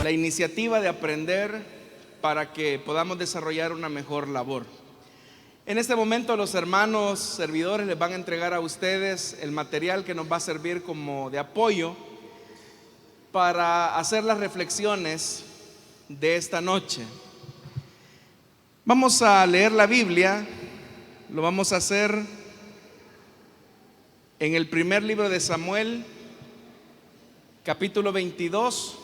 la iniciativa de aprender para que podamos desarrollar una mejor labor. En este momento los hermanos servidores les van a entregar a ustedes el material que nos va a servir como de apoyo para hacer las reflexiones de esta noche. Vamos a leer la Biblia, lo vamos a hacer en el primer libro de Samuel, capítulo 22,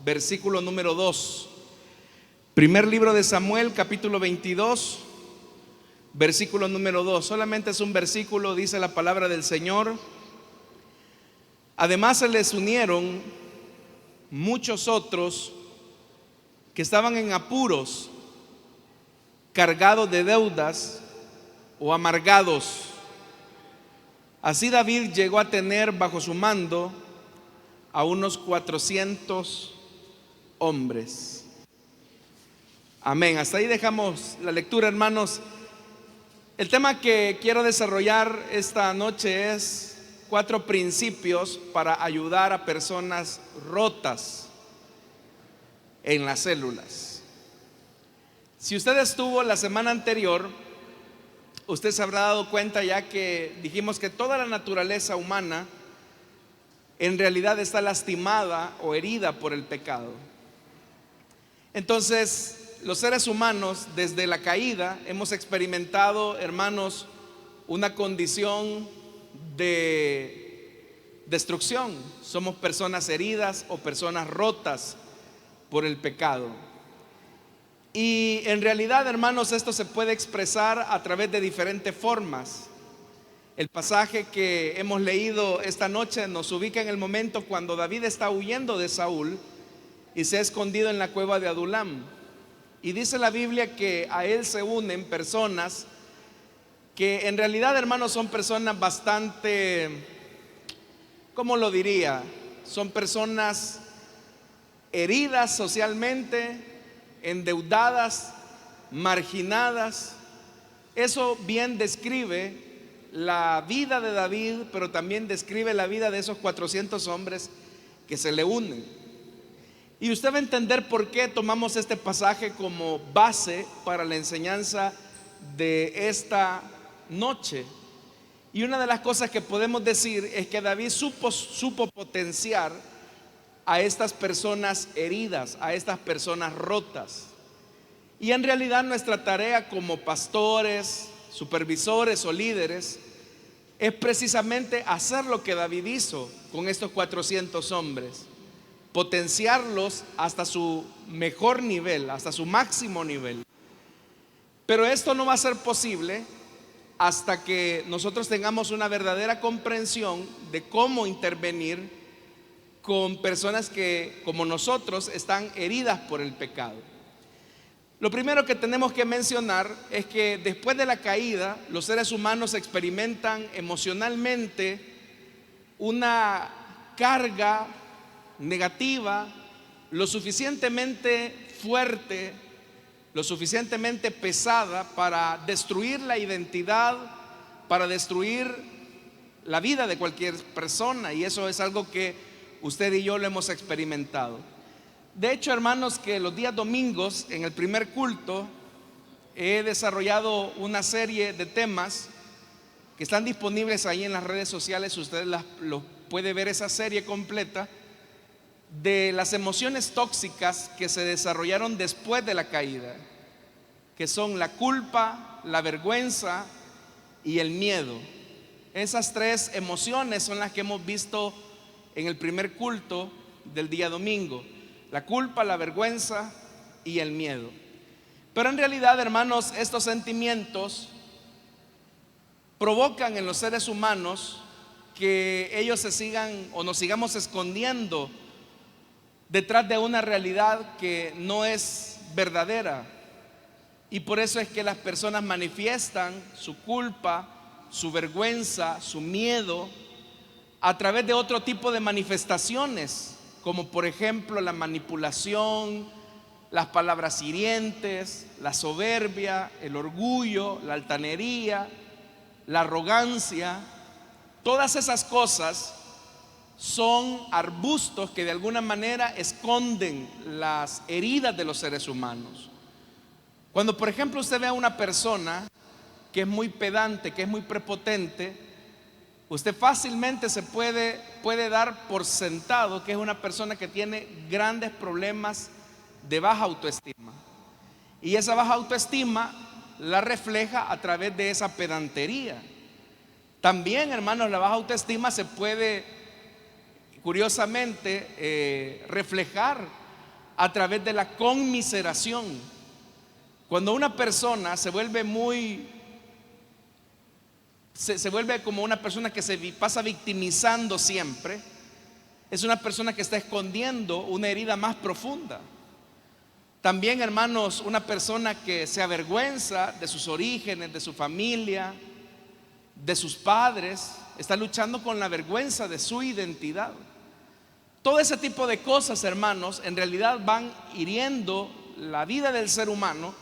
versículo número 2. Primer libro de Samuel, capítulo 22, versículo número 2. Solamente es un versículo, dice la palabra del Señor. Además se les unieron muchos otros que estaban en apuros, cargados de deudas o amargados. Así David llegó a tener bajo su mando a unos 400 hombres. Amén. Hasta ahí dejamos la lectura, hermanos. El tema que quiero desarrollar esta noche es 4 principios para ayudar a personas rotas en las células. Si usted estuvo la semana anterior, usted se habrá dado cuenta ya que dijimos que toda la naturaleza humana en realidad está lastimada o herida por el pecado. Entonces, los seres humanos desde la caída hemos experimentado, hermanos, una condición de destrucción. Somos personas heridas o personas rotas por el pecado. Y en realidad, hermanos, esto se puede expresar a través de diferentes formas. El pasaje que hemos leído esta noche nos ubica en el momento cuando David está huyendo de Saúl y se ha escondido en la cueva de Adulam. Y dice la Biblia que a él se unen personas que en realidad, hermanos, son personas bastante, ¿cómo lo diría? Son personas heridas socialmente, endeudadas, marginadas. Eso bien describe la vida de David, pero también describe la vida de esos 400 hombres que se le unen. Y usted va a entender por qué tomamos este pasaje como base para la enseñanza de esta noche. Y una de las cosas que podemos decir es que David supo potenciar a estas personas heridas, a estas personas rotas. Y en realidad nuestra tarea como pastores, supervisores o líderes es precisamente hacer lo que David hizo con estos 400 hombres, potenciarlos hasta su mejor nivel, hasta su máximo nivel. Pero esto no va a ser posible hasta que nosotros tengamos una verdadera comprensión de cómo intervenir con personas que, como nosotros, están heridas por el pecado. Lo primero que tenemos que mencionar es que después de la caída, los seres humanos experimentan emocionalmente una carga negativa lo suficientemente fuerte, lo suficientemente pesada para destruir la identidad, para destruir la vida de cualquier persona. Y eso es algo que usted y yo lo hemos experimentado. De hecho, hermanos, que los días domingos en el primer culto he desarrollado una serie de temas que están disponibles ahí en las redes sociales. Usted lo puede ver, esa serie completa de las emociones tóxicas que se desarrollaron después de la caída, que son la culpa, la vergüenza y el miedo. Esas 3 emociones son las que hemos visto en el primer culto del día domingo: la culpa, la vergüenza y el miedo. Pero en realidad, hermanos, estos sentimientos provocan en los seres humanos que ellos se sigan o nos sigamos escondiendo detrás de una realidad que no es verdadera. Y por eso es que las personas manifiestan su culpa, su vergüenza, su miedo a través de otro tipo de manifestaciones, como por ejemplo la manipulación, las palabras hirientes, la soberbia, el orgullo, la altanería, la arrogancia. Todas esas cosas son arbustos que de alguna manera esconden las heridas de los seres humanos. Cuando por ejemplo usted ve a una persona que es muy pedante, que es muy prepotente, usted fácilmente se puede dar por sentado que es una persona que tiene grandes problemas de baja autoestima. Y esa baja autoestima la refleja a través de esa pedantería. También, hermanos, la baja autoestima se puede, curiosamente, reflejar a través de la conmiseración. Cuando una persona se vuelve se vuelve como una persona que se pasa victimizando siempre, es una persona que está escondiendo una herida más profunda. También, hermanos, una persona que se avergüenza de sus orígenes, de su familia, de sus padres, está luchando con la vergüenza de su identidad. Todo ese tipo de cosas, hermanos, en realidad van hiriendo la vida del ser humano.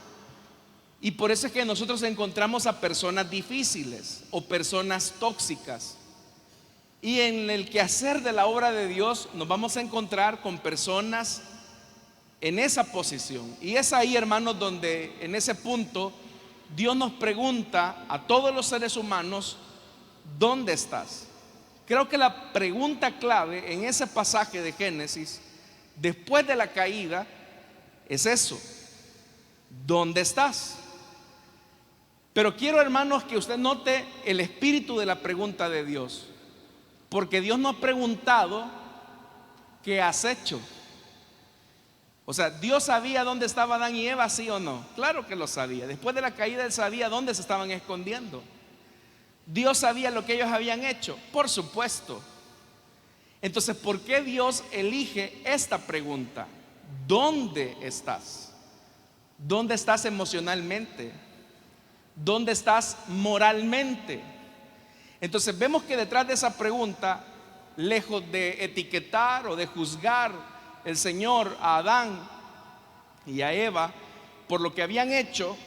Y por eso es que nosotros encontramos a personas difíciles o personas tóxicas. Y en el quehacer de la obra de Dios nos vamos a encontrar con personas en esa posición. Y es ahí, hermanos, donde en ese punto Dios nos pregunta a todos los seres humanos: ¿dónde estás? Creo que la pregunta clave en ese pasaje de Génesis, después de la caída, es eso: ¿dónde estás? Pero quiero, hermanos, que usted note el espíritu de la pregunta de Dios, porque Dios no ha preguntado ¿qué has hecho? O sea, ¿Dios sabía dónde estaba Adán y Eva, sí o no? Claro que lo sabía. Después de la caída Él sabía dónde se estaban escondiendo. ¿Dios sabía lo que ellos habían hecho? Por supuesto. Entonces, ¿por qué Dios elige esta pregunta? ¿Dónde estás? ¿Dónde estás emocionalmente? ¿Dónde estás moralmente? Entonces vemos que detrás de esa pregunta, lejos de etiquetar o de juzgar el Señor a Adán y a Eva por lo que habían hecho,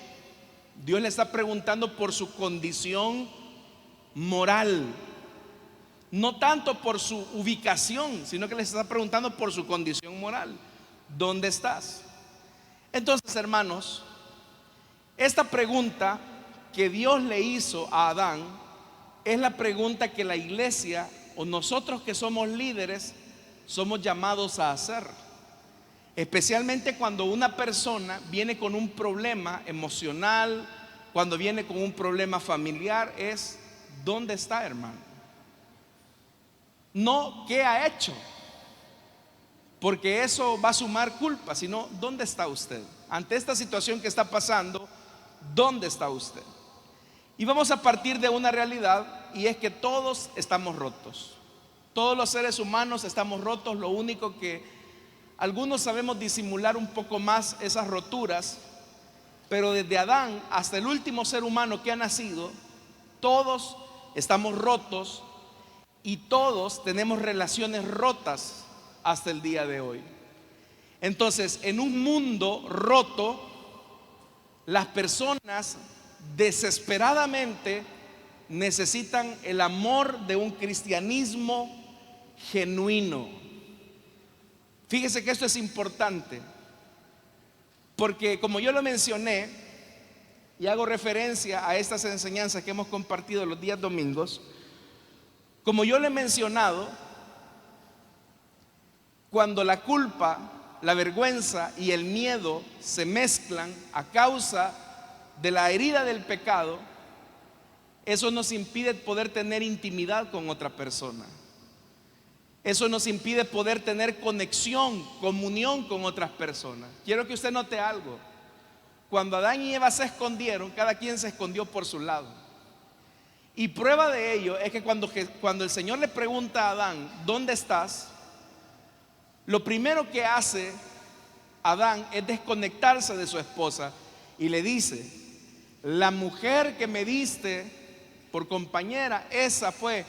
Dios le está preguntando por su condición moral. No tanto por su ubicación, sino que les está preguntando por su condición moral. ¿Dónde estás? Entonces, hermanos, esta pregunta que Dios le hizo a Adán es la pregunta que la iglesia o nosotros que somos líderes somos llamados a hacer. Especialmente cuando una persona viene con un problema emocional, cuando viene con un problema familiar, es: ¿dónde está, hermano? No ¿qué ha hecho? Porque eso va a sumar culpa, sino ¿dónde está usted? Ante esta situación que está pasando, ¿dónde está usted? Y vamos a partir de una realidad, y es que todos estamos rotos. Todos los seres humanos estamos rotos. Lo único que algunos sabemos disimular un poco más esas roturas, pero desde Adán hasta el último ser humano que ha nacido, todos estamos rotos y todos tenemos relaciones rotas hasta el día de hoy. Entonces, en un mundo roto, las personas desesperadamente necesitan el amor de un cristianismo genuino. Fíjese que esto es importante, porque como yo lo mencioné y hago referencia a estas enseñanzas que hemos compartido los días domingos, como yo le he mencionado, cuando la culpa, la vergüenza y el miedo se mezclan a causa de la herida del pecado, eso nos impide poder tener intimidad con otra persona. Eso nos impide poder tener conexión, comunión con otras personas. Quiero que usted note algo. Cuando Adán y Eva se escondieron, cada quien se escondió por su lado. Y prueba de ello es que cuando el Señor le pregunta a Adán: ¿dónde estás?, lo primero que hace Adán es desconectarse de su esposa y le dice: la mujer que me diste por compañera, esa fue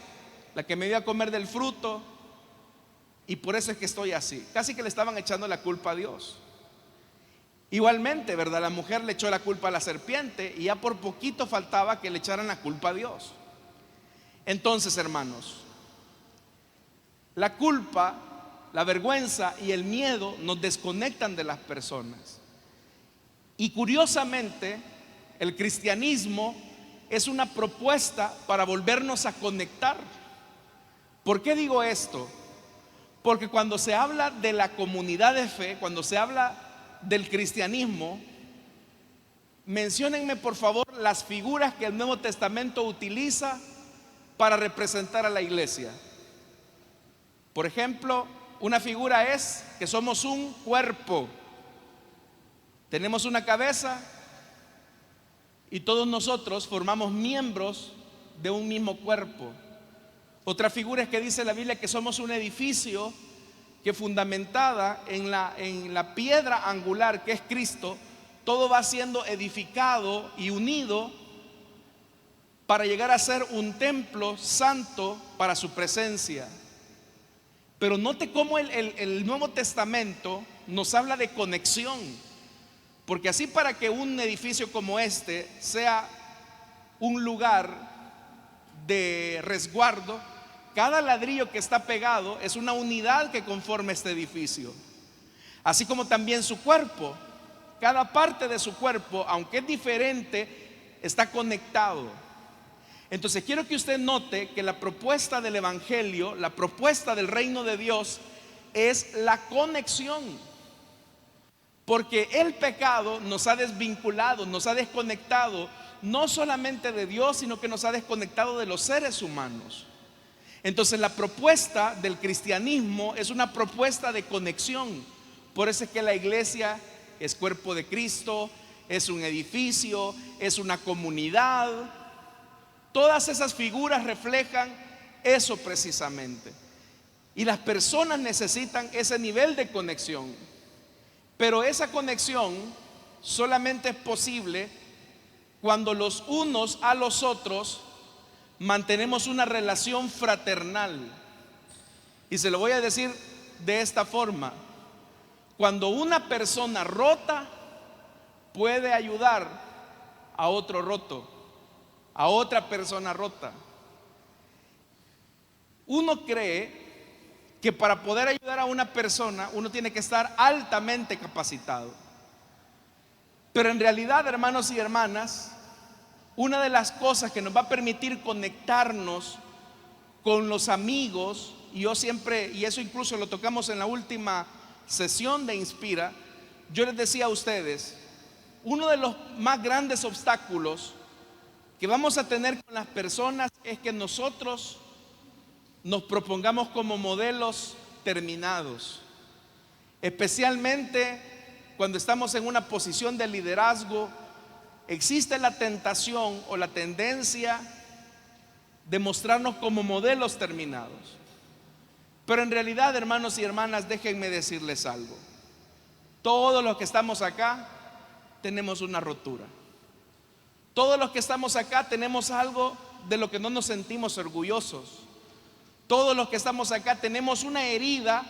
la que me dio a comer del fruto, y por eso es que estoy así. Casi que le estaban echando la culpa a Dios. Igualmente, ¿verdad? La mujer le echó la culpa a la serpiente y ya por poquito faltaba que le echaran la culpa a Dios. Entonces, hermanos, La culpa, la vergüenza y el miedo nos desconectan de las personas. Y curiosamente, el cristianismo es una propuesta para volvernos a conectar. ¿Por qué digo esto? Porque cuando se habla de la comunidad de fe, cuando se habla del cristianismo, menciónenme por favor las figuras que el Nuevo Testamento utiliza para representar a la iglesia. Por ejemplo, una figura es que somos un cuerpo. Tenemos una cabeza y todos nosotros formamos miembros de un mismo cuerpo. Otra figura es que dice la Biblia que somos un edificio que, fundamentada en la piedra angular que es Cristo, todo va siendo edificado y unido para llegar a ser un templo santo para su presencia. Pero note cómo el Nuevo Testamento nos habla de conexión, porque así, para que un edificio como este sea un lugar de resguardo, cada ladrillo que está pegado es una unidad que conforma este edificio. Así como también su cuerpo, cada parte de su cuerpo, aunque es diferente, está conectado. Entonces quiero que usted note que la propuesta del evangelio, la propuesta del reino de Dios, es la conexión. Porque el pecado nos ha desvinculado, nos ha desconectado, no solamente de Dios, sino que nos ha desconectado de los seres humanos. Entonces la propuesta del cristianismo es una propuesta de conexión. Por eso es que la iglesia es cuerpo de Cristo, es un edificio, es una comunidad. Todas esas figuras reflejan eso precisamente. Y las personas necesitan ese nivel de conexión. Pero esa conexión solamente es posible cuando los unos a los otros mantenemos una relación fraternal. Y se lo voy a decir de esta forma: cuando una persona rota puede ayudar a otro roto, a otra persona rota. Uno cree que para poder ayudar a una persona uno tiene que estar altamente capacitado. Pero en realidad, hermanos y hermanas, una de las cosas que nos va a permitir conectarnos con los amigos, y yo siempre, y eso incluso lo tocamos en la última sesión de Inspira, yo les decía a ustedes, uno de los más grandes obstáculos que vamos a tener con las personas es que nosotros nos propongamos como modelos terminados, especialmente cuando estamos en una posición de liderazgo. Existe la tentación o la tendencia de mostrarnos como modelos terminados. Pero en realidad, hermanos y hermanas, déjenme decirles algo: todos los que estamos acá tenemos una rotura. Todos los que estamos acá tenemos algo de lo que no nos sentimos orgullosos. Todos los que estamos acá tenemos una herida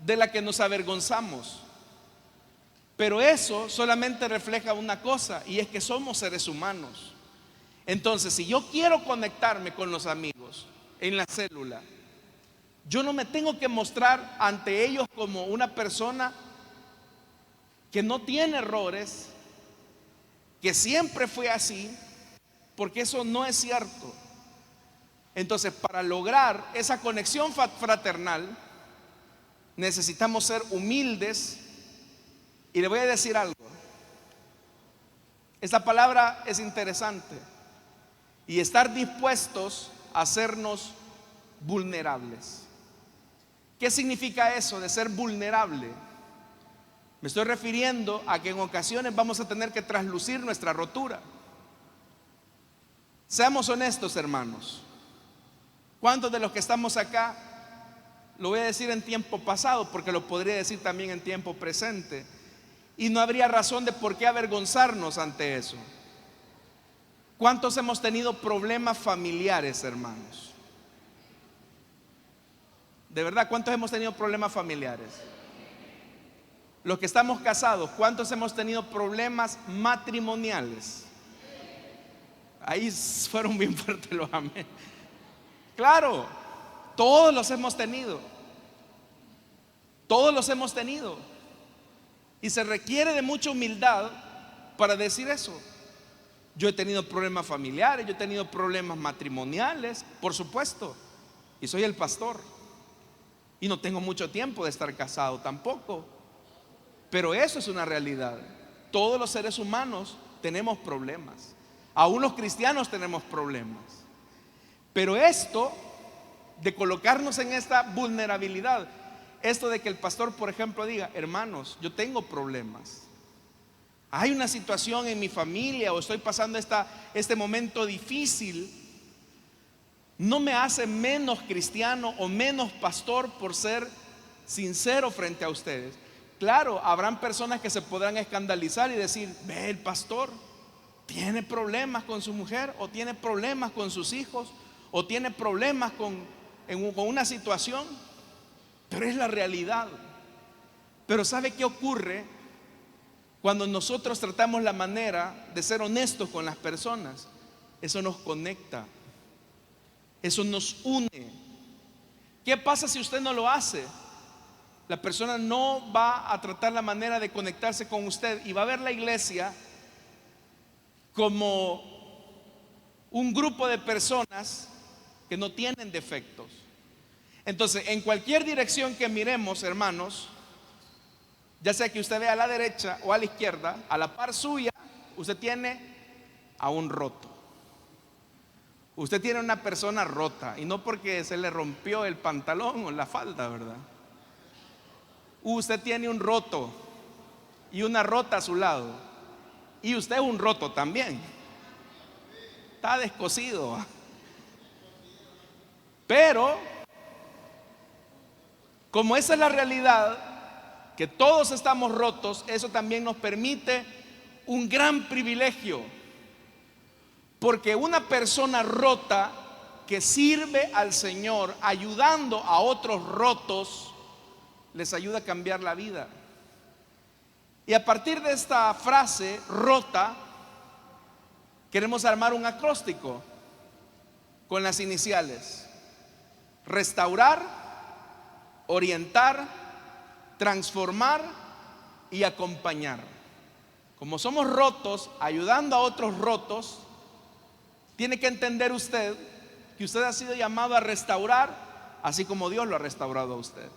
de la que nos avergonzamos. Pero eso solamente refleja una cosa, y es que somos seres humanos. Entonces, si yo quiero conectarme con los amigos en la célula, yo no me tengo que mostrar ante ellos como una persona que no tiene errores, que siempre fue así, porque eso no es cierto. Entonces, para lograr esa conexión fraternal, necesitamos ser humildes. Y le voy a decir algo: esta palabra es interesante, y estar dispuestos a hacernos vulnerables. ¿Qué significa eso de ser vulnerable? Me estoy refiriendo a que en ocasiones vamos a tener que traslucir nuestra rotura. Seamos honestos, hermanos. ¿Cuántos de los que estamos acá, lo voy a decir en tiempo pasado porque lo podría decir también en tiempo presente, y no habría razón de por qué avergonzarnos ante eso? ¿Cuántos hemos tenido problemas familiares, hermanos? De verdad, ¿cuántos hemos tenido problemas familiares? Los que estamos casados, ¿cuántos hemos tenido problemas matrimoniales? Ahí fueron bien fuertes los amén. Claro, Todos los hemos tenido. Todos los hemos tenido. Y se requiere de mucha humildad para decir eso. Yo he tenido problemas familiares, yo he tenido problemas matrimoniales, por supuesto. Y soy el pastor. Y no tengo mucho tiempo de estar casado tampoco. Pero eso es una realidad. Todos los seres humanos tenemos problemas. Aún los cristianos tenemos problemas. Pero esto de colocarnos en esta vulnerabilidad, esto de que el pastor, por ejemplo, diga: hermanos, yo tengo problemas, hay una situación en mi familia, o estoy pasando este momento difícil, no me hace menos cristiano o menos pastor por ser sincero frente a ustedes. Claro, habrán personas que se podrán escandalizar y decir: ve, el pastor tiene problemas con su mujer, o tiene problemas con sus hijos, o tiene problemas con una situación. Pero es la realidad. Pero ¿sabe qué ocurre cuando nosotros tratamos la manera de ser honestos con las personas? Eso nos conecta, eso nos une. ¿Qué pasa si usted no lo hace? La persona no va a tratar la manera de conectarse con usted y va a ver la iglesia como un grupo de personas que no tienen defectos. Entonces, en cualquier dirección que miremos, hermanos, ya sea que usted vea a la derecha o a la izquierda, a la par suya, usted tiene a un roto. Usted tiene una persona rota, y no porque se le rompió el pantalón o la falda, ¿verdad? Usted tiene un roto y una rota a su lado, y usted es un roto también. Está descosido. Pero como esa es la realidad, que todos estamos rotos, eso también nos permite un gran privilegio. Porque una persona rota que sirve al Señor ayudando a otros rotos, les ayuda a cambiar la vida. Y a partir de esta frase rota, queremos armar un acróstico con las iniciales: restaurar, orientar, transformar y acompañar. Como somos rotos, ayudando a otros rotos, tiene que entender usted que usted ha sido llamado a restaurar, así como Dios lo ha restaurado a usted.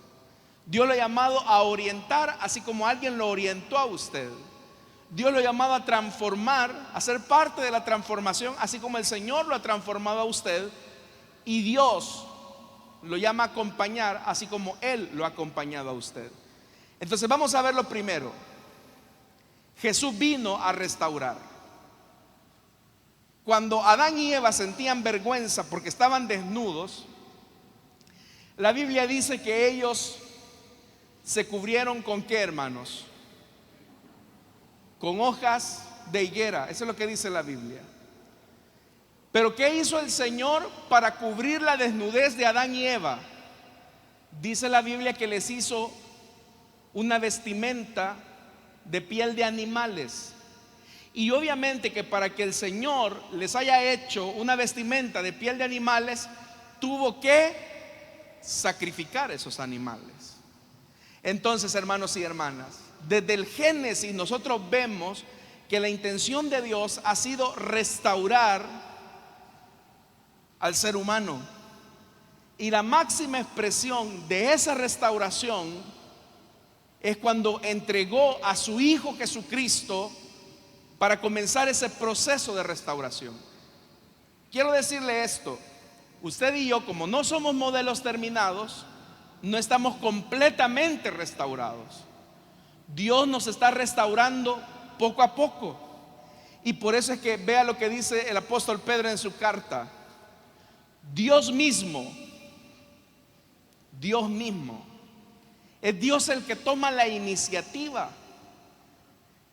Dios lo ha llamado a orientar, así como alguien lo orientó a usted. Dios lo ha llamado a transformar, a ser parte de la transformación, así como el Señor lo ha transformado a usted. Y Dios lo llama a acompañar, así como Él lo ha acompañado a usted. Entonces vamos a ver lo primero. Jesús vino a restaurar. Cuando Adán y Eva sentían vergüenza porque estaban desnudos, la Biblia dice que ellos se cubrieron ¿con qué, hermanos? Con hojas de higuera. Eso es lo que dice la Biblia. Pero ¿qué hizo el Señor para cubrir la desnudez de Adán y Eva? Dice la Biblia que les hizo una vestimenta de piel de animales. Y obviamente que para que el Señor les haya hecho una vestimenta de piel de animales, tuvo que sacrificar esos animales. Entonces, hermanos y hermanas, desde el Génesis nosotros vemos que la intención de Dios ha sido restaurar al ser humano. Y la máxima expresión de esa restauración es cuando entregó a su Hijo Jesucristo para comenzar ese proceso de restauración. Quiero decirle esto: usted y yo, como no somos modelos terminados, no estamos completamente restaurados. Dios nos está restaurando poco a poco. Y por eso es que vea lo que dice el apóstol Pedro en su carta. Dios mismo es Dios el que toma la iniciativa.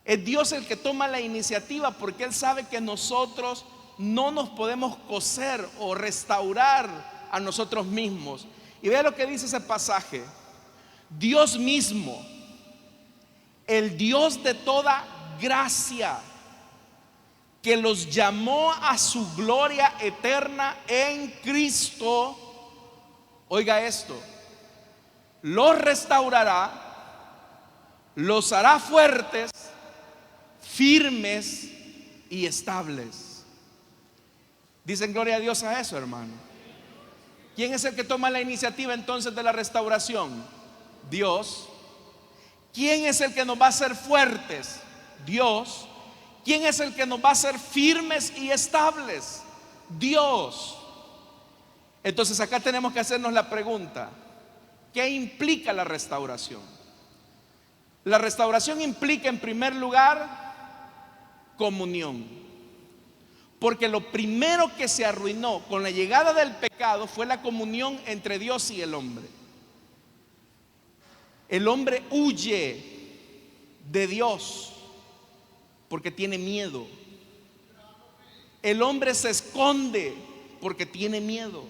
Es Dios el que toma la iniciativa, porque Él sabe que nosotros no nos podemos coser o restaurar a nosotros mismos. Y vea lo que dice ese pasaje: Dios mismo, el Dios de toda gracia, que los llamó a su gloria eterna en Cristo, Oiga esto: los restaurará, los hará fuertes, firmes y estables. Dicen gloria a Dios a eso, hermano. ¿Quién es el que toma la iniciativa entonces de la restauración? Dios. ¿Quién es el que nos va a hacer fuertes? Dios. ¿Quién es el que nos va a hacer firmes y estables? Dios. Entonces acá tenemos que hacernos la pregunta: ¿qué implica la restauración? La restauración implica, en primer lugar, comunión. Porque lo primero que se arruinó con la llegada del pecado fue la comunión entre Dios y el hombre. El hombre huye de Dios porque tiene miedo. El hombre se esconde porque tiene miedo.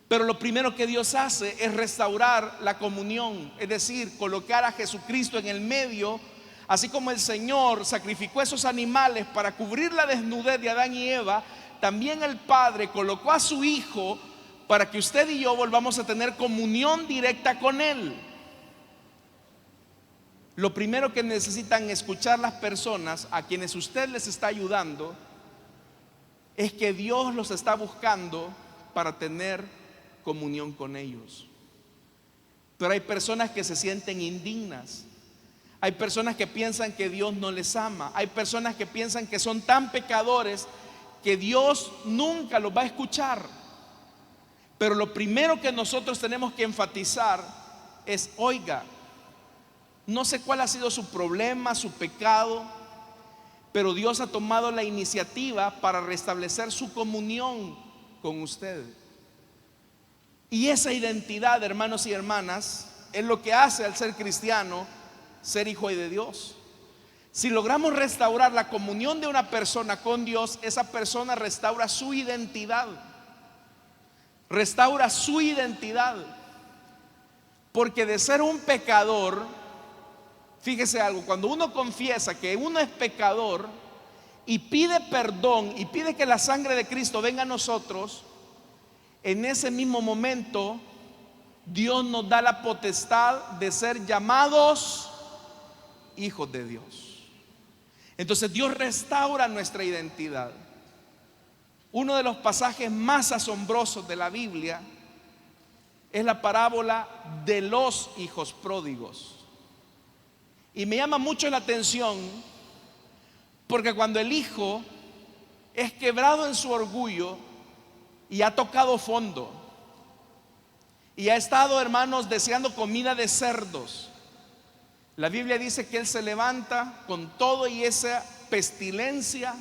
Pero lo primero que Dios hace es restaurar la comunión, es decir, colocar a Jesucristo en el medio. Así como el Señor sacrificó esos animales para cubrir la desnudez de Adán y Eva, también el Padre colocó a su Hijo para que usted y yo volvamos a tener comunión directa con Él. Lo primero que necesitan escuchar las personas a quienes usted les está ayudando es que Dios los está buscando para tener comunión con ellos. Pero hay personas que se sienten indignas. Hay personas que piensan que Dios no les ama. Hay personas que piensan que son tan pecadores que Dios nunca los va a escuchar. Pero lo primero que nosotros tenemos que enfatizar es: oiga, no sé cuál ha sido su problema, su pecado, pero Dios ha tomado la iniciativa para restablecer su comunión con usted. Y esa identidad, hermanos y hermanas, es lo que hace al ser cristiano ser hijo de Dios. Si logramos restaurar la comunión de una persona con Dios, esa persona restaura su identidad. Restaura su identidad. Porque de ser un pecador, fíjese algo, cuando uno confiesa que uno es pecador y pide perdón y pide que la sangre de Cristo venga a nosotros, en ese mismo momento Dios nos da la potestad de ser llamados hijos de Dios. Entonces Dios restaura nuestra identidad. Uno de los pasajes más asombrosos de la Biblia es la parábola de los hijos pródigos. Y me llama mucho la atención porque cuando el hijo es quebrado en su orgullo y ha tocado fondo y ha estado, hermanos, deseando comida de cerdos, la Biblia dice que él se levanta con todo y esa pestilencia.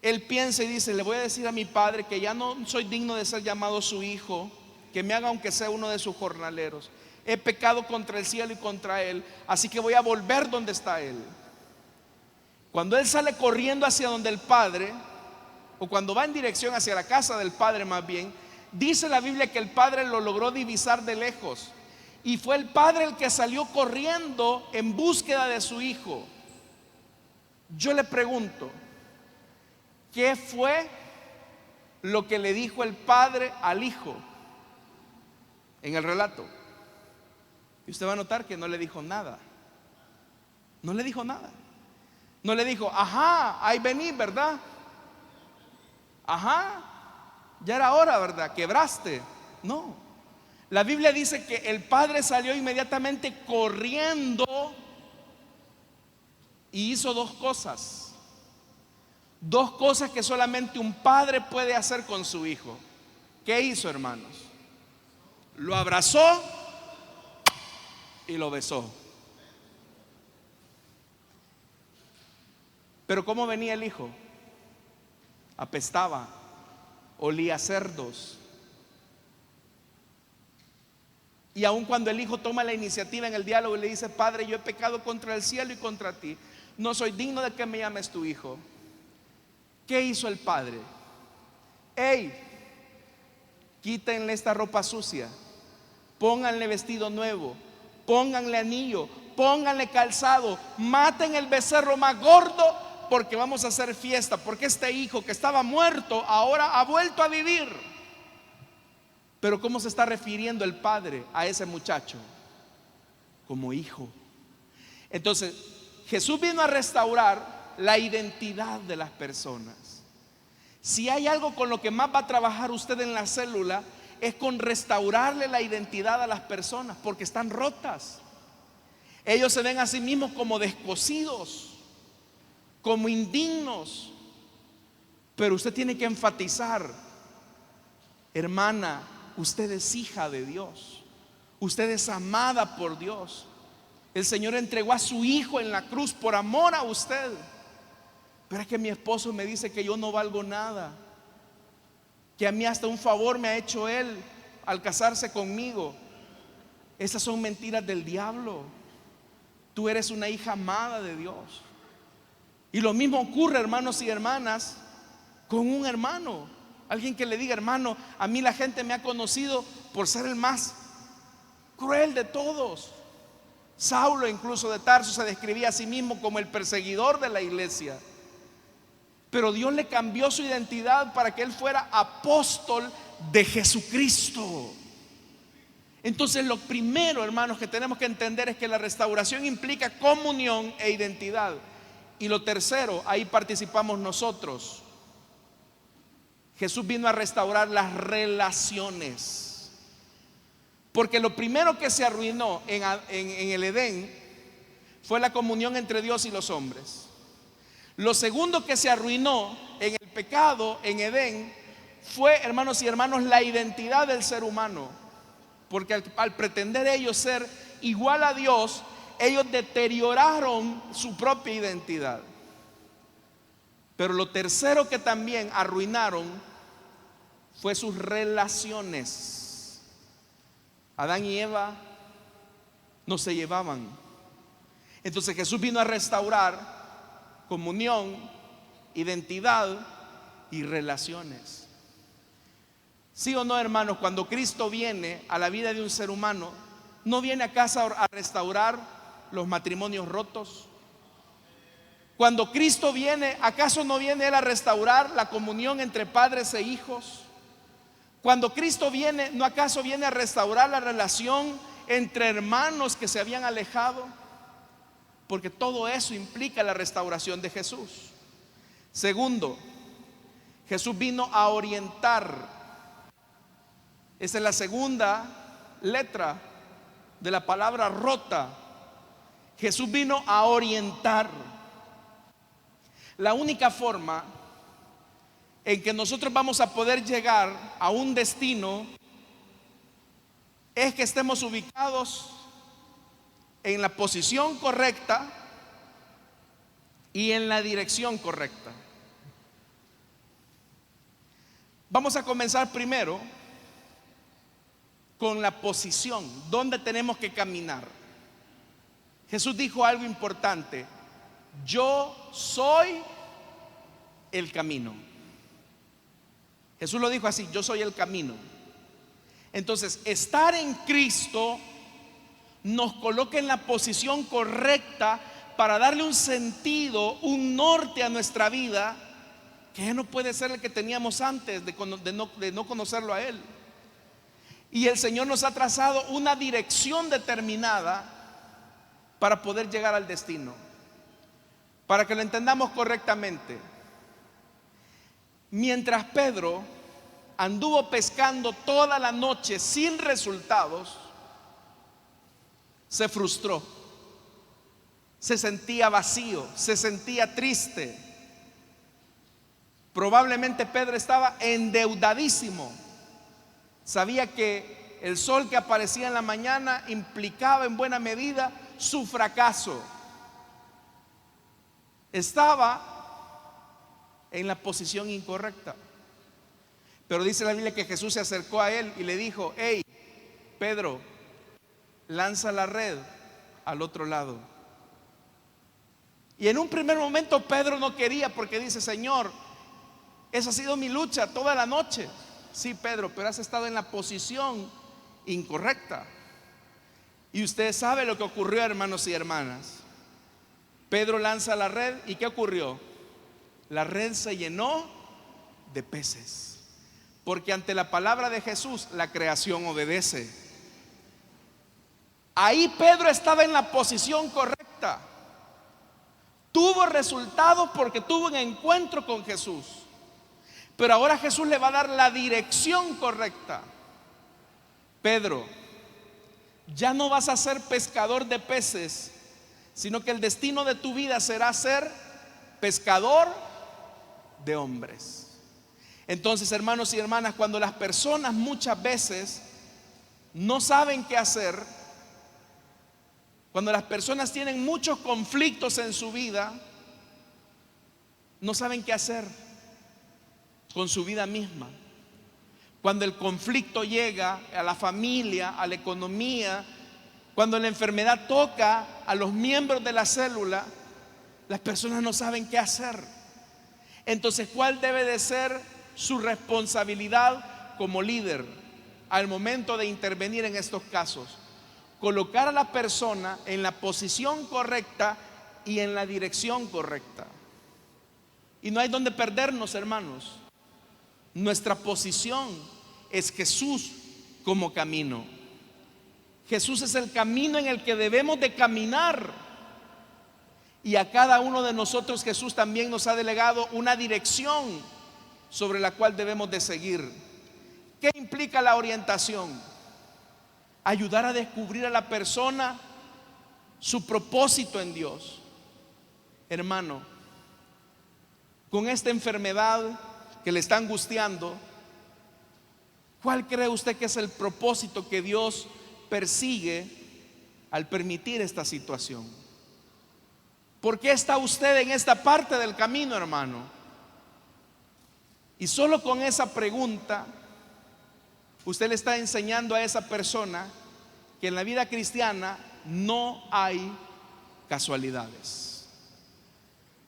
Él piensa y dice: le voy a decir a mi padre que ya no soy digno de ser llamado su hijo, que me haga aunque sea uno de sus jornaleros. He pecado contra el cielo y contra él, así que voy a volver donde está él. Cuando él sale corriendo hacia donde el padre, o cuando va en dirección hacia la casa del padre más bien, dice la Biblia que el padre lo logró divisar de lejos. Y fue el padre el que salió corriendo en búsqueda de su hijo. Yo le pregunto: ¿qué fue lo que le dijo el padre al hijo en el relato? Y usted va a notar que no le dijo nada. No le dijo nada. No le dijo: ajá, ahí vení, ¿verdad? Ajá, ya era hora, ¿verdad? Quebraste. No. La Biblia dice que el padre salió inmediatamente corriendo y hizo dos cosas. Dos cosas que solamente un padre puede hacer con su hijo. ¿Qué hizo, hermanos? Lo abrazó y lo besó. Pero ¿cómo venía el hijo? Apestaba, olía a cerdos. Y aun cuando el hijo toma la iniciativa en el diálogo y le dice: padre, yo he pecado contra el cielo y contra ti, no soy digno de que me llames tu hijo. ¿Qué hizo el padre? Hey, quítenle esta ropa sucia, pónganle vestido nuevo, pónganle anillo, pónganle calzado, maten el becerro más gordo, porque vamos a hacer fiesta, porque este hijo que estaba muerto ahora ha vuelto a vivir. Pero ¿cómo se está refiriendo el padre a ese muchacho? Como hijo. Entonces, Jesús vino a restaurar la identidad de las personas. Si hay algo con lo que más va a trabajar usted en la célula, es con restaurarle la identidad a las personas, porque están rotas. Ellos se ven a sí mismos como descosidos, como indignos. Pero usted tiene que enfatizar: hermana, usted es hija de Dios, usted es amada por Dios. El Señor entregó a su Hijo en la cruz por amor a usted. Pero es que mi esposo me dice que yo no valgo nada, que a mí hasta un favor me ha hecho él al casarse conmigo. Esas son mentiras del diablo. Tú eres una hija amada de Dios. Y lo mismo ocurre, hermanos y hermanas, con un hermano. Alguien que le diga: hermano, a mí la gente me ha conocido por ser el más cruel de todos. Saulo, incluso de Tarso, se describía a sí mismo como el perseguidor de la iglesia. Pero Dios le cambió su identidad para que él fuera apóstol de Jesucristo. Entonces, lo primero, hermanos, que tenemos que entender es que la restauración implica comunión e identidad. Y lo tercero, ahí participamos nosotros. Jesús vino a restaurar las relaciones. Porque lo primero que se arruinó en el Edén fue la comunión entre Dios y los hombres. Lo segundo que se arruinó en el pecado, en Edén, fue, hermanos y hermanos, la identidad del ser humano. Porque al pretender ellos ser igual a Dios, ellos deterioraron su propia identidad. Pero lo tercero que también arruinaron fue sus relaciones. Adán y Eva no se llevaban. Entonces Jesús vino a restaurar comunión, identidad y relaciones. ¿Sí o no, hermanos? Cuando Cristo viene a la vida de un ser humano, no viene a casa a restaurar los matrimonios rotos. Cuando Cristo viene, ¿acaso no viene Él a restaurar la comunión entre padres e hijos? Cuando Cristo viene, ¿no acaso viene a restaurar la relación entre hermanos que se habían alejado? Porque todo eso implica la restauración de Jesús. Segundo, Jesús vino a orientar. Esa es la segunda letra de la palabra rota. Jesús vino a orientar. La única forma en que nosotros vamos a poder llegar a un destino es que estemos ubicados en la posición correcta y en la dirección correcta. Vamos a comenzar primero con la posición, donde tenemos que caminar. Jesús dijo algo importante: yo soy el camino. Jesús lo dijo así: yo soy el camino. Entonces, estar en Cristo nos coloca en la posición correcta para darle un sentido, un norte a nuestra vida, que ya no puede ser el que teníamos antes de no conocerlo a Él. Y el Señor nos ha trazado una dirección determinada para poder llegar al destino. Para que lo entendamos correctamente, mientras Pedro anduvo pescando toda la noche sin resultados, se frustró, se sentía vacío, se sentía triste. Probablemente Pedro estaba endeudadísimo. Sabía que el sol que aparecía en la mañana implicaba en buena medida su fracaso. Estaba en la posición incorrecta. Pero dice la Biblia que Jesús se acercó a él y le dijo: hey, Pedro, lanza la red al otro lado. Y en un primer momento Pedro no quería, porque dice: Señor, esa ha sido mi lucha toda la noche. Sí, Pedro, pero has estado en la posición incorrecta. Y usted sabe lo que ocurrió, hermanos y hermanas. Pedro lanza la red, ¿y qué ocurrió? La red se llenó de peces. porque ante la palabra de Jesús la creación obedece. Ahí Pedro estaba en la posición correcta. Tuvo resultados porque tuvo un encuentro con Jesús. Pero ahora Jesús le va a dar la dirección correcta. Pedro, ya no vas a ser pescador de peces, sino que el destino de tu vida será ser pescador de hombres. Entonces, hermanos y hermanas, cuando las personas muchas veces no saben qué hacer, cuando las personas tienen muchos conflictos en su vida, no saben qué hacer con su vida misma. Cuando el conflicto llega a la familia, a la economía, cuando la enfermedad toca a los miembros de la célula, las personas no saben qué hacer. Entonces, ¿cuál debe de ser su responsabilidad como líder al momento de intervenir en estos casos? Colocar a la persona en la posición correcta y en la dirección correcta. Y no hay donde perdernos, hermanos. Nuestra posición es Jesús como camino. Jesús es el camino en el que debemos de caminar. Y a cada uno de nosotros Jesús también nos ha delegado una dirección sobre la cual debemos de seguir. ¿Qué implica la orientación? Ayudar a descubrir a la persona su propósito en Dios. Hermano, con esta enfermedad que le está angustiando, ¿cuál cree usted que es el propósito que Dios persigue al permitir esta situación? ¿Por qué está usted en esta parte del camino, hermano? Y solo con esa pregunta usted le está enseñando a esa persona que en la vida cristiana no hay casualidades.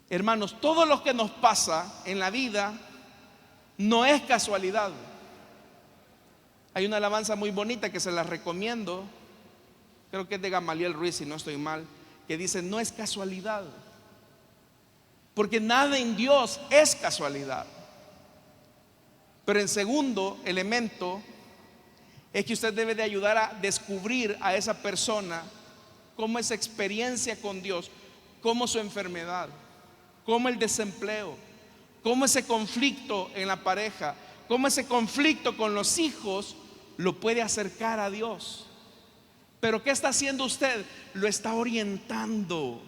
Hermanos, todo lo que nos pasa en la vida no es casualidad. Hay una alabanza muy bonita que se la recomiendo, creo que es de Gamaliel Ruiz, si no estoy mal, que dice: no es casualidad, porque nada en Dios es casualidad. Pero en segundo elemento es que usted debe de ayudar a descubrir a esa persona cómo esa experiencia con Dios, cómo su enfermedad, cómo el desempleo, cómo ese conflicto en la pareja, cómo ese conflicto con los hijos lo puede acercar a Dios. Pero ¿qué está haciendo usted? Lo está orientando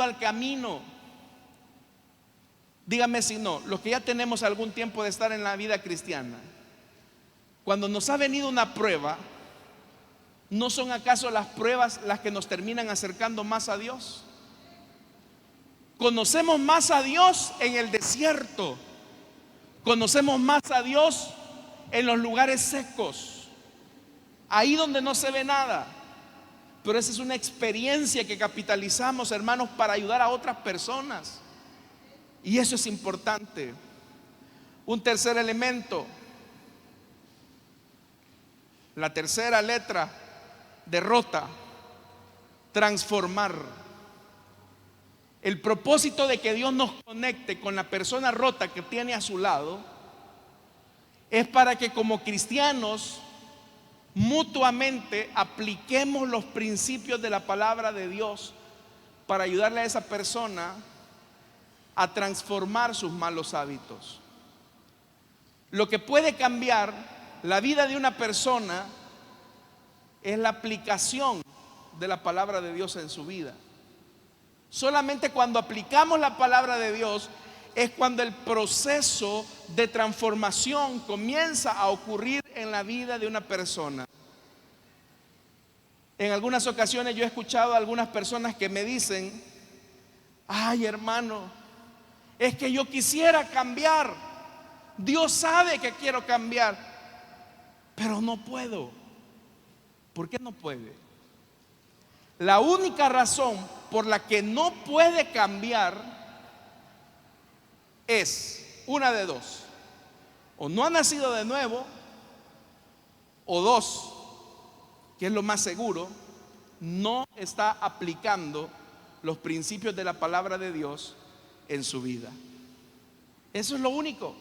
al camino. Dígame si no, los que ya tenemos algún tiempo de estar en la vida cristiana, cuando nos ha venido una prueba, ¿no son acaso las pruebas las que nos terminan acercando más a Dios? Conocemos más a Dios en el desierto, conocemos más a Dios en los lugares secos, ahí donde no se ve nada. Pero esa es una experiencia que capitalizamos, hermanos, para ayudar a otras personas. Y eso es importante. Un tercer elemento, la tercera letra de rota: transformar. El propósito de que Dios nos conecte con la persona rota que tiene a su lado es para que como cristianos mutuamente apliquemos los principios de la palabra de Dios para ayudarle a esa persona a transformar sus malos hábitos. Lo que puede cambiar la vida de una persona es la aplicación de la palabra de Dios en su vida. Solamente cuando aplicamos la palabra de Dios es cuando el proceso de transformación comienza a ocurrir en la vida de una persona. En algunas ocasiones yo he escuchado a algunas personas que me dicen: ay, hermano, es que yo quisiera cambiar, Dios sabe que quiero cambiar, pero no puedo. ¿Por qué no puede? La única razón por la que no puede cambiar es una de dos: o no ha nacido de nuevo, o dos, que es lo más seguro, no está aplicando los principios de la palabra de Dios en su vida. Eso es lo único.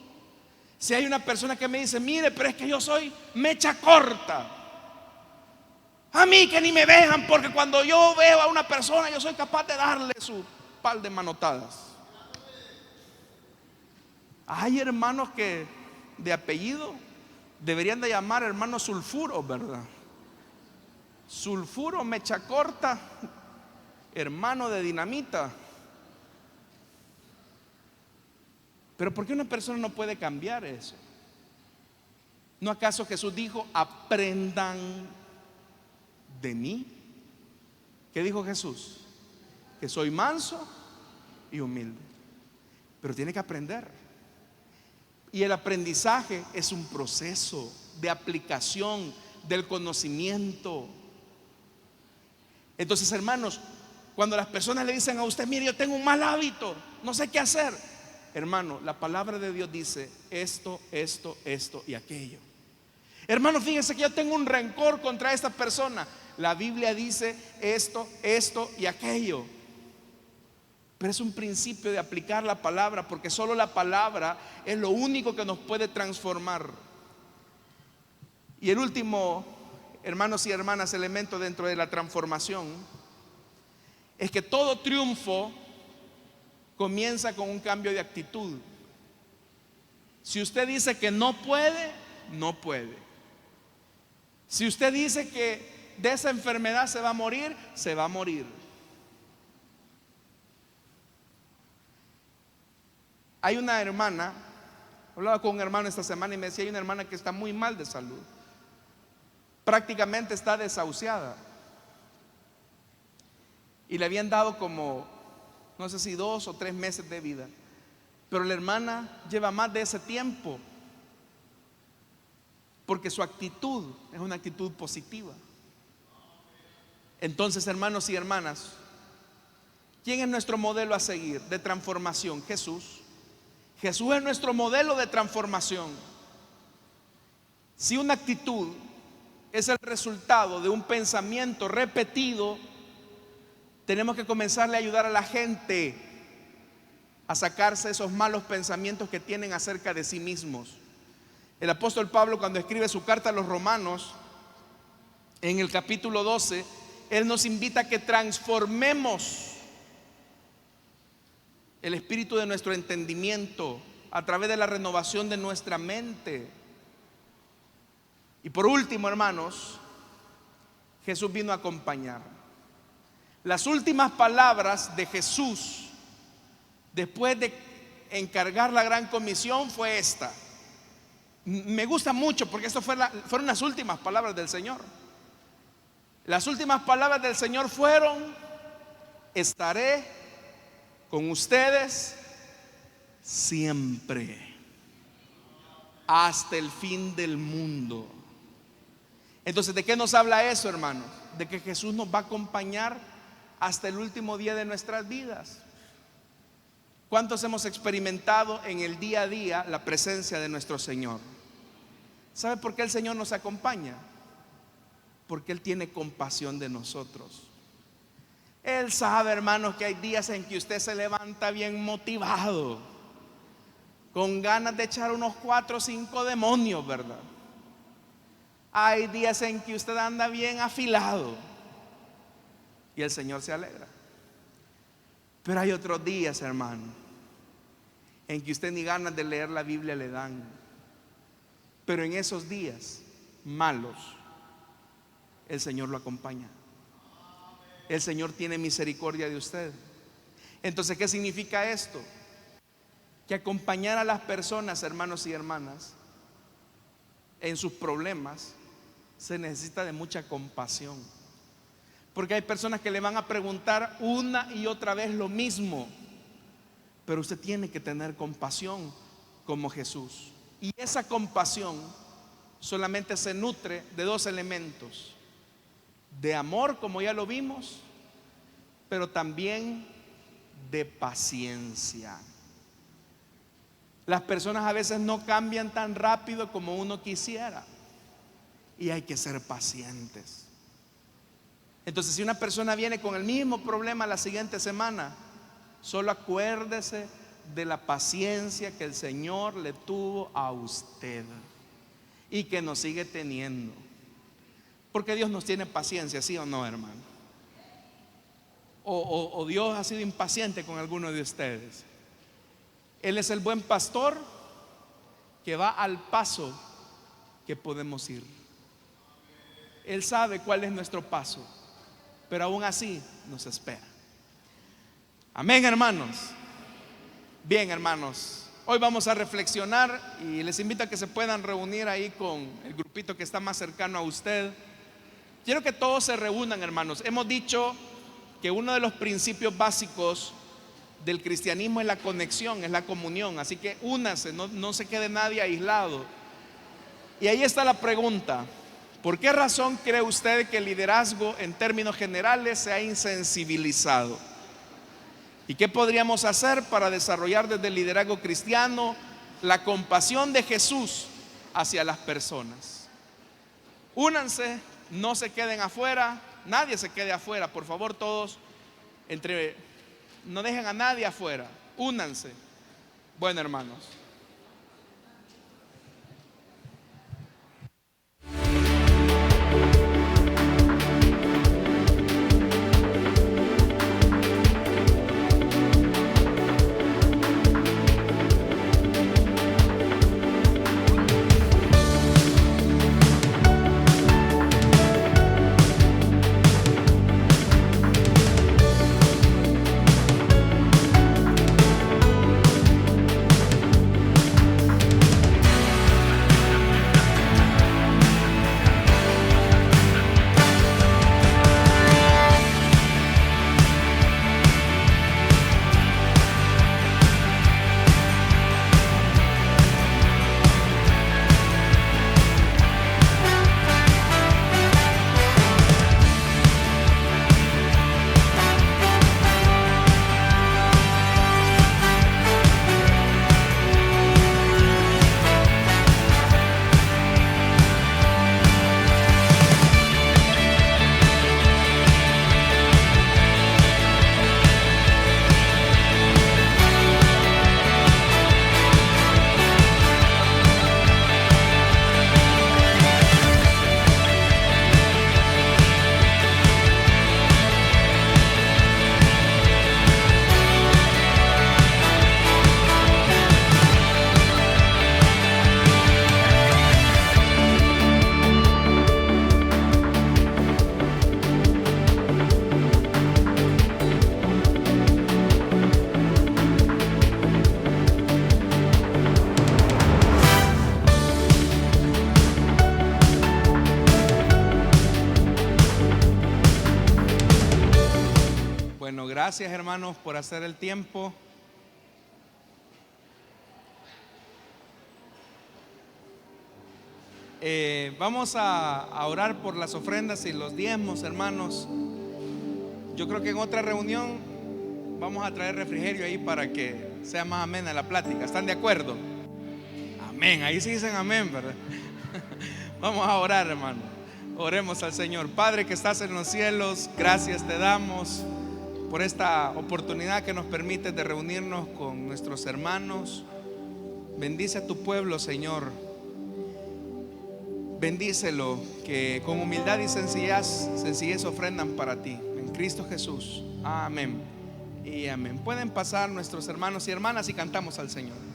Si hay una persona que me dice, mire, pero es que yo soy mecha corta, a mí que ni me vean, porque cuando yo veo a una persona yo soy capaz de darle su par de manotadas. Hay hermanos que de apellido deberían de llamar hermanos sulfuro, ¿verdad? Sulfuro, mecha corta, hermano de dinamita. Pero ¿por qué una persona no puede cambiar eso? ¿No acaso Jesús dijo, aprendan de mí? ¿Qué dijo Jesús? Que soy manso y humilde. Pero tiene que aprender. Y el aprendizaje es un proceso de aplicación del conocimiento. Entonces, hermanos, cuando las personas le dicen a usted, mire, yo tengo un mal hábito, no sé qué hacer. Hermano, la palabra de Dios dice esto, esto, esto y aquello. Hermano, fíjense que yo tengo un rencor contra esta persona. La Biblia dice esto, esto y aquello. Pero es un principio de aplicar la palabra, porque solo la palabra es lo único que nos puede transformar. Y el último, hermanos y hermanas, elemento dentro de la transformación es que todo triunfo comienza con un cambio de actitud. Si usted dice que no puede, no puede. Si usted dice que de esa enfermedad se va a morir, se va a morir. Hay una hermana, hablaba con un hermano esta semana y me decía, hay una hermana que está muy mal de salud, prácticamente está desahuciada, y le habían dado como, no sé si 2 o 3 meses de vida, pero la hermana lleva más de ese tiempo, porque su actitud es una actitud positiva. Entonces, hermanos y hermanas, ¿quién es nuestro modelo a seguir de transformación? Jesús. Jesús es nuestro modelo de transformación. Si una actitud es el resultado de un pensamiento repetido, tenemos que comenzarle a ayudar a la gente a sacarse esos malos pensamientos que tienen acerca de sí mismos. El apóstol Pablo, cuando escribe su carta a los romanos, en el capítulo 12, él nos invita a que transformemos el espíritu de nuestro entendimiento a través de la renovación de nuestra mente. Y por último, hermanos, Jesús vino a acompañar. Las últimas palabras de Jesús después de encargar la gran comisión fue esta. Me gusta mucho porque esto fueron las últimas palabras del Señor. Las últimas palabras del Señor fueron: estaré con ustedes siempre, hasta el fin del mundo. Entonces, ¿de qué nos habla eso, hermanos? De que Jesús nos va a acompañar hasta el último día de nuestras vidas. ¿Cuántos hemos experimentado en el día a día la presencia de nuestro Señor? ¿Sabe por qué el Señor nos acompaña? Porque Él tiene compasión de nosotros. Él sabe, hermanos, que hay días en que usted se levanta bien motivado, con ganas de echar unos 4 o 5 demonios, ¿verdad? Hay días en que usted anda bien afilado y el Señor se alegra. Pero hay otros días, hermano, en que usted ni ganas de leer la Biblia le dan. Pero en esos días malos, el Señor lo acompaña. El Señor tiene misericordia de usted. Entonces, ¿qué significa esto? Que acompañar a las personas, hermanos y hermanas, en sus problemas, se necesita de mucha compasión. Porque hay personas que le van a preguntar una y otra vez lo mismo, pero usted tiene que tener compasión como Jesús. Y esa compasión solamente se nutre de 2 elementos: de amor, como ya lo vimos, pero también de paciencia. Las personas a veces no cambian tan rápido como uno quisiera, y hay que ser pacientes. Entonces, si una persona viene con el mismo problema la siguiente semana, solo acuérdese de la paciencia que el Señor le tuvo a usted y que nos sigue teniendo. Porque Dios nos tiene paciencia, ¿sí o no, hermano? O Dios ha sido impaciente con alguno de ustedes. Él es el buen pastor que va al paso que podemos ir. Él sabe cuál es nuestro paso, pero aún así nos espera. Amén, hermanos. Bien, hermanos, hoy vamos a reflexionar y les invito a que se puedan reunir ahí con el grupito que está más cercano a usted. Quiero que todos se reúnan, hermanos. Hemos dicho que uno de los principios básicos del cristianismo es la conexión, es la comunión. Así que únase, no se quede nadie aislado. Y ahí está la pregunta: ¿por qué razón cree usted que el liderazgo en términos generales se ha insensibilizado? ¿Y qué podríamos hacer para desarrollar desde el liderazgo cristiano la compasión de Jesús hacia las personas? Únanse, no se queden afuera, nadie se quede afuera, por favor, todos no dejen a nadie afuera, únanse. Bueno, hermanos, gracias, hermanos, por hacer el tiempo. Vamos a orar por las ofrendas y los diezmos, hermanos. Yo creo que en otra reunión vamos a traer refrigerio ahí para que sea más amena la plática. ¿Están de acuerdo? Amén. Ahí sí dicen amén, ¿verdad? Vamos a orar, hermano. Oremos al Señor. Padre que estás en los cielos, gracias te damos por esta oportunidad que nos permite de reunirnos con nuestros hermanos. Bendice a tu pueblo, Señor. Bendícelo, que con humildad y sencillez ofrendan para ti. En Cristo Jesús. Amén y amén. Pueden pasar nuestros hermanos y hermanas y cantamos al Señor.